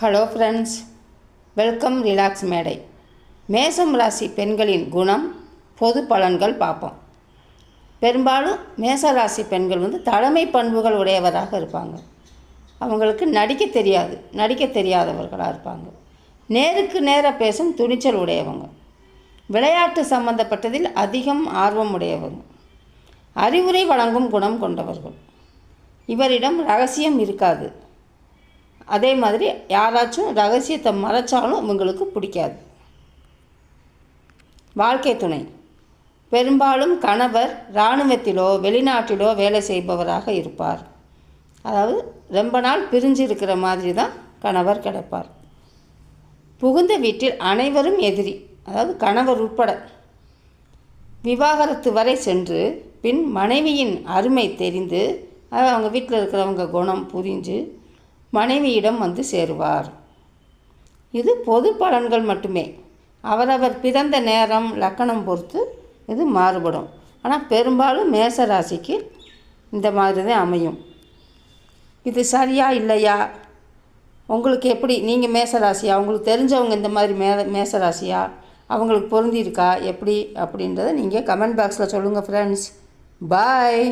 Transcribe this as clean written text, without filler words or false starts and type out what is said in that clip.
Hello friends, welcome relax மேடை. மேசம் ராசி பெண்களின் குணம், பொது பலன்கள் பார்ப்போம். பெரும்பாலும் மேச ராசி பெண்கள் தலைமை பண்புகள் உடையவராக இருப்பாங்க. அவங்களுக்கு நடிக்க தெரியாதவர்களாக இருப்பாங்க. நேருக்கு நேராக பேசும் துணிச்சல் உடையவங்க. விளையாட்டு சம்பந்தப்பட்டதில் அதிகம் ஆர்வம் உடையவங்க. அறிவுரை வழங்கும் குணம் கொண்டவர்கள். இவரிடம் ரகசியம் இருக்காது. அதே மாதிரி யாராச்சும் ரகசியத்தை மறைச்சாலும் இவங்களுக்கு பிடிக்காது. வாழ்க்கை துணை பெரும்பாலும் கணவர் இராணுவத்திலோ வெளிநாட்டிலோ வேலை செய்பவராக இருப்பார். அதாவது ரொம்ப நாள் பிரிஞ்சு இருக்கிற மாதிரி தான் கணவர் கிடைப்பார். புகுந்த வீட்டில் அனைவரும் எதிரி, அதாவது கணவர் உட்பட. விவாகரத்து வரை சென்று பின் மனைவியின் அருமை தெரிந்து, அவங்க வீட்டில் இருக்கிறவங்க குணம் புரிஞ்சு மனைவியிடம் சேருவார். இது பொது பலன்கள் மட்டுமே. அவரவர் பிறந்த நேரம் லக்கணம் பொறுத்து இது மாறுபடும். ஆனால் பெரும்பாலும் மேச ராசிக்கு இந்த மாதிரி தான் அமையும். இது சரியா இல்லையா, உங்களுக்கு எப்படி, நீங்கள் மேச ராசியா, உங்களுக்கு தெரிஞ்சவங்க இந்த மாதிரி மேச ராசியா, அவங்களுக்கு பொருந்தி இருக்கா எப்படி அப்படின்றத நீங்கள் கமெண்ட் பாக்ஸில் சொல்லுங்கள் ஃப்ரெண்ட்ஸ். பாய்.